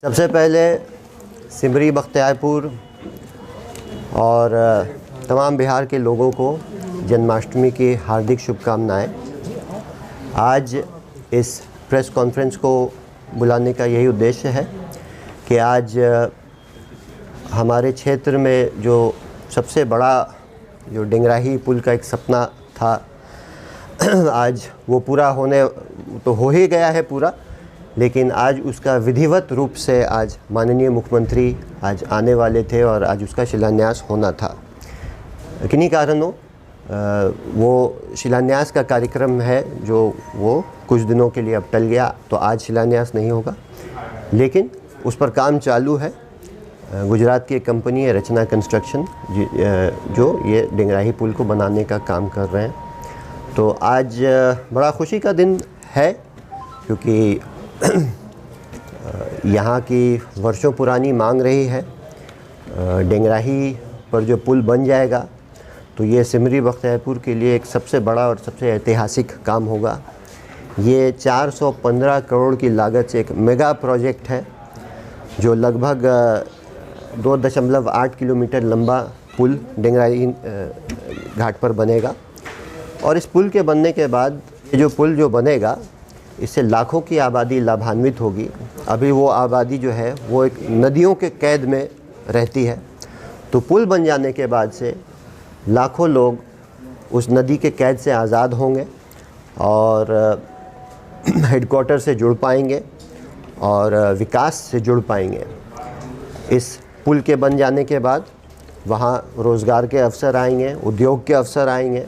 सबसे पहले सिमरी बख्तियारपुर और तमाम बिहार के लोगों को जन्माष्टमी की हार्दिक शुभकामनाएं। आज इस प्रेस कॉन्फ्रेंस को बुलाने का यही उद्देश्य है कि आज हमारे क्षेत्र में जो सबसे बड़ा जो डेंगराही पुल का एक सपना था आज वो पूरा होने तो हो ही गया है पूरा, लेकिन आज उसका विधिवत रूप से आज माननीय मुख्यमंत्री आज आने वाले थे और आज उसका शिलान्यास होना था। किन्हीं कारणों वो शिलान्यास का कार्यक्रम है जो वो कुछ दिनों के लिए अब टल गया, तो आज शिलान्यास नहीं होगा, लेकिन उस पर काम चालू है। गुजरात की एक कंपनी है रचना कंस्ट्रक्शन जो ये डेंगराही पुल को बनाने का काम कर रहे हैं। तो आज बड़ा खुशी का दिन है क्योंकि यहाँ की वर्षों पुरानी मांग रही है। डेंगराही पर जो पुल बन जाएगा तो ये सिमरी बख्तियारपुर के लिए एक सबसे बड़ा और सबसे ऐतिहासिक काम होगा। ये 415 करोड़ की लागत से एक मेगा प्रोजेक्ट है जो लगभग 2.8 किलोमीटर लंबा पुल डेंगराही घाट पर बनेगा। और इस पुल के बनने के बाद ये जो पुल जो बनेगा इससे लाखों की आबादी लाभान्वित होगी। अभी वो आबादी जो है वो एक नदियों के कैद में रहती है, तो पुल बन जाने के बाद से लाखों लोग उस नदी के कैद से आज़ाद होंगे और हेडक्वार्टर से जुड़ पाएंगे और विकास से जुड़ पाएंगे। इस पुल के बन जाने के बाद वहाँ रोज़गार के अवसर आएंगे, उद्योग के अवसर आएंगे,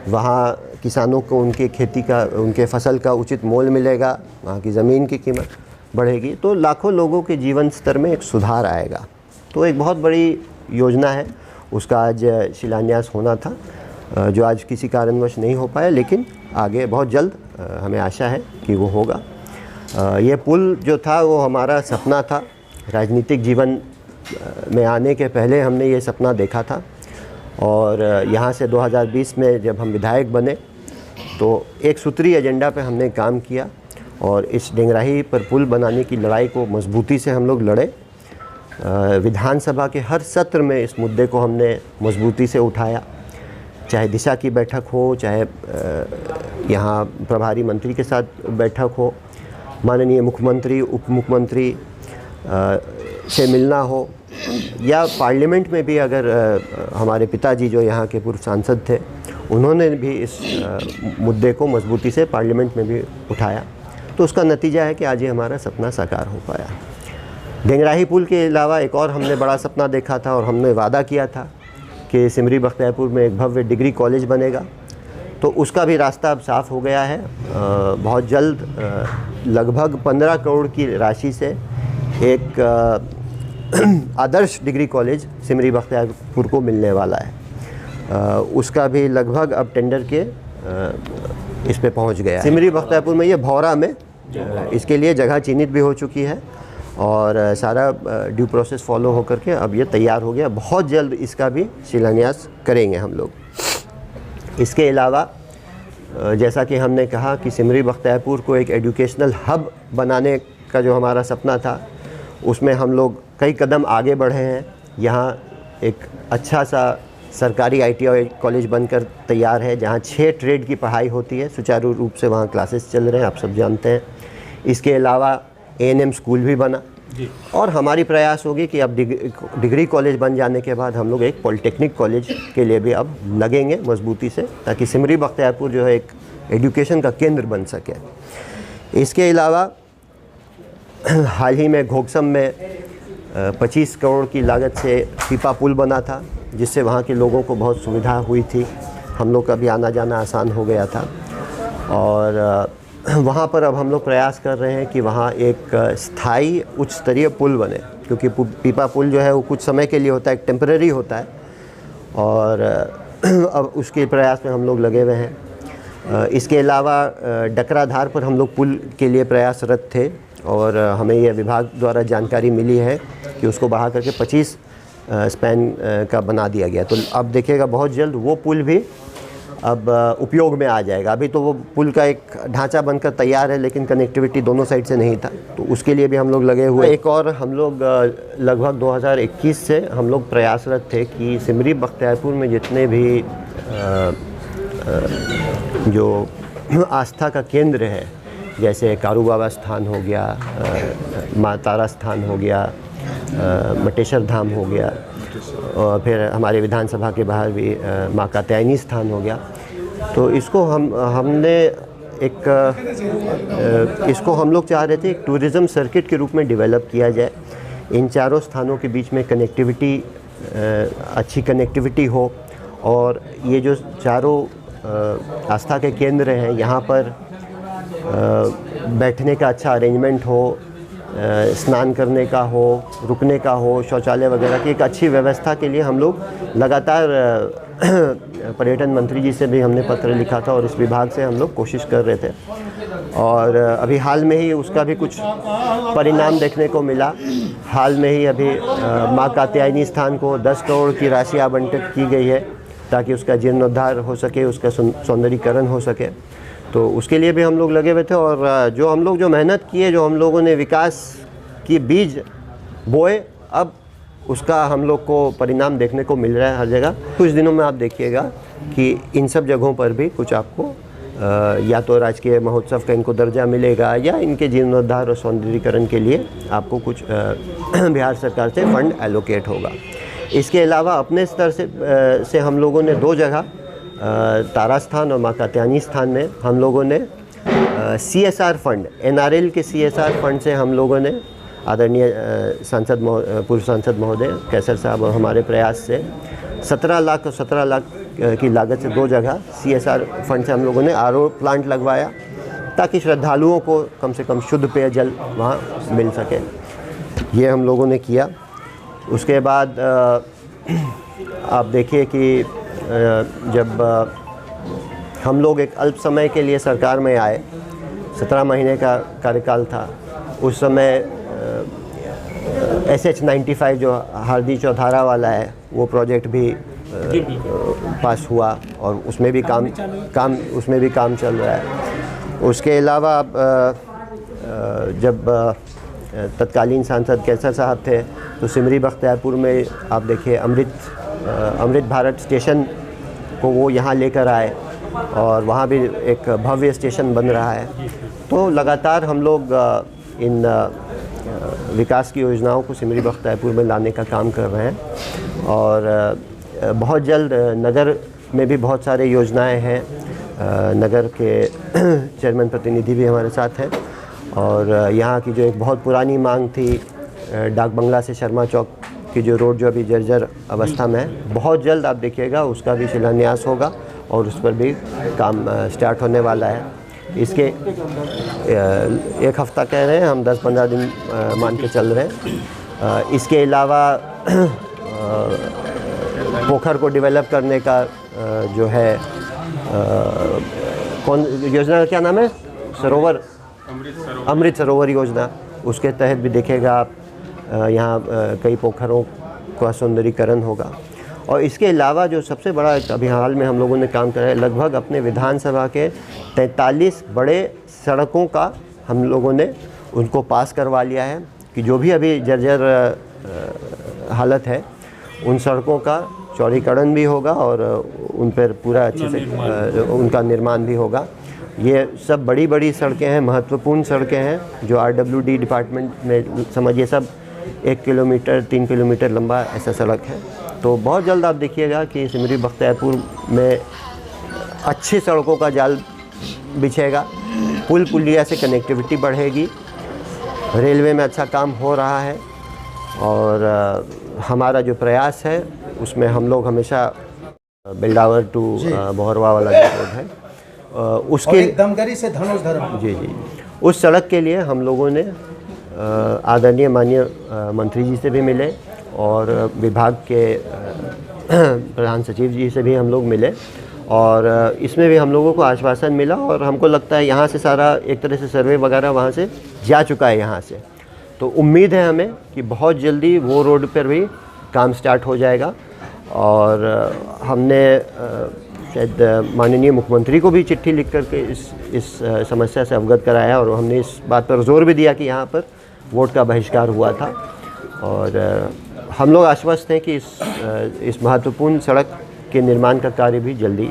वहाँ किसानों को उनके खेती का उनके फसल का उचित मोल मिलेगा, वहाँ की ज़मीन की कीमत बढ़ेगी, तो लाखों लोगों के जीवन स्तर में एक सुधार आएगा। तो एक बहुत बड़ी योजना है, उसका आज शिलान्यास होना था जो आज किसी कारणवश नहीं हो पाया, लेकिन आगे बहुत जल्द हमें आशा है कि वो होगा। ये पुल जो था वो हमारा सपना था। राजनीतिक जीवन में आने के पहले हमने ये सपना देखा था और यहाँ से 2020 में जब हम विधायक बने तो एक सूत्री एजेंडा पे हमने काम किया और इस डेंगराही पर पुल बनाने की लड़ाई को मजबूती से हम लोग लड़े। विधानसभा के हर सत्र में इस मुद्दे को हमने मजबूती से उठाया, चाहे दिशा की बैठक हो, चाहे यहाँ प्रभारी मंत्री के साथ बैठक हो, माननीय मुख्यमंत्री उप मुख्यमंत्री से मिलना हो, या पार्लियामेंट में भी अगर हमारे पिताजी जो यहाँ के पूर्व सांसद थे उन्होंने भी इस मुद्दे को मजबूती से पार्लियामेंट में भी उठाया, तो उसका नतीजा है कि आज ये हमारा सपना साकार हो पाया। डेंगराही पुल के अलावा एक और हमने बड़ा सपना देखा था और हमने वादा किया था कि सिमरी बख्तियारपुर में एक भव्य डिग्री कॉलेज बनेगा, तो उसका भी रास्ता अब साफ़ हो गया है। बहुत जल्द लगभग 15 करोड़ की राशि से एक आदर्श डिग्री कॉलेज सिमरी बख्तियारपुर को मिलने वाला है। उसका भी लगभग अब टेंडर के इस पे पहुंच गया है। सिमरी बख्तियारपुर में ये भौरा में इसके लिए जगह चिन्हित भी हो चुकी है और सारा ड्यू प्रोसेस फॉलो होकर के अब ये तैयार हो गया। बहुत जल्द इसका भी शिलान्यास करेंगे हम लोग। इसके अलावा जैसा कि हमने कहा कि सिमरी बख्तियारपुर को एक एजुकेशनल हब बनाने का जो हमारा सपना था उसमें हम लोग कई कदम आगे बढ़े हैं। यहाँ एक अच्छा सा सरकारी ITI कॉलेज बनकर तैयार है जहाँ 6 ट्रेड की पढ़ाई होती है, सुचारू रूप से वहाँ क्लासेस चल रहे हैं, आप सब जानते हैं। इसके अलावा A&M स्कूल भी बना और हमारी प्रयास होगी कि अब डिग्री कॉलेज बन जाने के बाद हम लोग एक पॉलिटेक्निक कॉलेज के लिए भी अब लगेंगे मजबूती से, ताकि सिमरी बख्तियारपुर जो है एक एजुकेशन का केंद्र बन सके। इसके अलावा हाल ही में घोकसम में 25 करोड़ की लागत से पीपा पुल बना था, जिससे वहाँ के लोगों को बहुत सुविधा हुई थी, हम लोग का भी आना जाना आसान हो गया था। और वहाँ पर अब हम लोग प्रयास कर रहे हैं कि वहाँ एक स्थायी उच्च स्तरीय पुल बने, क्योंकि पीपा पुल जो है वो कुछ समय के लिए होता है, एक टेम्परेरी होता है, और अब उसके प्रयास में हम लोग लगे हुए हैं। इसके अलावा डकराधार पर हम लोग पुल के लिए प्रयासरत थे और हमें यह विभाग द्वारा जानकारी मिली है कि उसको बढ़ा करके 25 स्पैन का बना दिया गया। तो अब देखिएगा बहुत जल्द वो पुल भी अब उपयोग में आ जाएगा। अभी तो वो पुल का एक ढांचा बनकर तैयार है, लेकिन कनेक्टिविटी दोनों साइड से नहीं था, तो उसके लिए भी हम लोग लगे हुए। एक और हम लोग लगभग 2021 से हम लोग प्रयासरत थे कि सिमरी बख्तियारपुर में जितने भी जो आस्था का केंद्र है, जैसे कारू बाबा स्थान हो गया, माँ तारा स्थान हो गया, मटेश्वर धाम हो गया, और फिर हमारे विधानसभा के बाहर भी माँ कात्यायनी स्थान हो गया, तो इसको हमने इसको हम लोग चाह रहे थे एक टूरिज़्म सर्किट के रूप में डेवलप किया जाए। इन चारों स्थानों के बीच में कनेक्टिविटी, अच्छी कनेक्टिविटी हो, और ये जो चारों आस्था के केंद्र हैं यहाँ पर बैठने का अच्छा अरेंजमेंट हो, स्नान करने का हो, रुकने का हो, शौचालय वगैरह की एक अच्छी व्यवस्था के लिए हम लोग लगातार पर्यटन मंत्री जी से भी हमने पत्र लिखा था, और इस विभाग से हम लोग कोशिश कर रहे थे, और अभी हाल में ही उसका भी कुछ परिणाम देखने को मिला। हाल में ही अभी माँ कात्यायनी स्थान को 10 करोड़ की राशि आवंटित की गई है, ताकि उसका जीर्णोद्धार हो सके, उसका सौंदर्यीकरण हो सके, तो उसके लिए भी हम लोग लगे हुए थे। और जो हम लोग जो मेहनत किए, जो हम लोगों ने विकास की बीज बोए, अब उसका हम लोग को परिणाम देखने को मिल रहा है हर जगह। कुछ दिनों में आप देखिएगा कि इन सब जगहों पर भी कुछ आपको या तो राजकीय महोत्सव का इनको दर्जा मिलेगा, या इनके जीर्णोद्धार और सौंदर्यीकरण के लिए आपको कुछ बिहार सरकार से फंड एलोकेट होगा। इसके अलावा अपने स्तर से हम लोगों ने 2 जगह, तारा स्थान और माँ कात्यायनी स्थान में हम लोगों ने CSR फंड, NRL के CSR फंड से हम लोगों ने आदरणीय पूर्व सांसद महोदय कैसर साहब और हमारे प्रयास से 17 लाख और 17 लाख की लागत से 2 जगह CSR फंड से हम लोगों ने RO प्लांट लगवाया, ताकि श्रद्धालुओं को कम से कम शुद्ध पेयजल वहाँ मिल सके। ये हम लोगों ने किया। उसके बाद आप देखिए कि जब हम लोग एक अल्प समय के लिए सरकार में आए, 17 महीने का कार्यकाल था, उस समय SH-95 जो हारदी चौधारा वाला है, वो प्रोजेक्ट भी पास हुआ, और उसमें भी काम चल रहा है। उसके अलावा जब तत्कालीन सांसद कैसर साहब थे, तो सिमरी बख्तियारपुर में आप देखिए अमृत भारत स्टेशन को वो यहाँ लेकर आए, और वहाँ भी एक भव्य स्टेशन बन रहा है। तो लगातार हम लोग इन विकास की योजनाओं को सिमरी बख्तियारपुर में लाने का काम कर रहे हैं, और बहुत जल्द नगर में भी बहुत सारे योजनाएं हैं। नगर के चेयरमैन प्रतिनिधि भी हमारे साथ हैं, और यहाँ की जो एक बहुत पुरानी मांग थी, डाक बंगला से शर्मा चौक की जो रोड जो अभी जर्जर अवस्था में है, बहुत जल्द आप देखिएगा उसका भी शिलान्यास होगा, और उस पर भी काम स्टार्ट होने वाला है। इसके 1 हफ्ता कह रहे हैं हम, 10-15 दिन मान के चल रहे हैं। इसके अलावा पोखर को डेवलप करने का जो है, कौन योजना का क्या नाम है, अमृत सरोवर योजना, उसके तहत भी देखेगा आप यहाँ कई पोखरों का सौंदर्यीकरण होगा। और इसके अलावा जो सबसे बड़ा अभी हाल में हम लोगों ने काम करा है, लगभग अपने विधानसभा के 43 बड़े सड़कों का हम लोगों ने उनको पास करवा लिया है, कि जो भी अभी जर्जर हालत है, उन सड़कों का चौड़ीकरण भी होगा, और उन पर पूरा अच्छे से उनका निर्माण भी होगा। ये सब बड़ी बड़ी सड़कें हैं, महत्वपूर्ण सड़कें हैं, जो RWD डिपार्टमेंट में समझिए सब 1 किलोमीटर 3 किलोमीटर लंबा ऐसा सड़क है। तो बहुत जल्द आप देखिएगा कि सिमरी बख्तियारपुर में अच्छी सड़कों का जाल बिछेगा, पुल पुलिया से कनेक्टिविटी बढ़ेगी, रेलवे में अच्छा काम हो रहा है, और हमारा जो प्रयास है उसमें हम लोग हमेशा बिल्डावर टू बोहरवा वाला जो रोड है, उसके दमगरी से धनुष धर्म जी, उस सड़क के लिए हम लोगों ने आदरणीय माननीय मंत्री जी से भी मिले, और विभाग के प्रधान सचिव जी से भी हम लोग मिले, और इसमें भी हम लोगों को आश्वासन मिला, और हमको लगता है यहाँ से सारा एक तरह से सर्वे वगैरह वहाँ से जा चुका है यहाँ से। तो उम्मीद है हमें कि बहुत जल्दी वो रोड पर भी काम स्टार्ट हो जाएगा। और हमने शायद माननीय मुख्यमंत्री को भी चिट्ठी लिख करके इस समस्या से अवगत कराया, और हमने इस बात पर जोर भी दिया कि यहाँ पर वोट का बहिष्कार हुआ था। और हम लोग आश्वस्त हैं कि इस महत्वपूर्ण सड़क के निर्माण का कार्य भी जल्दी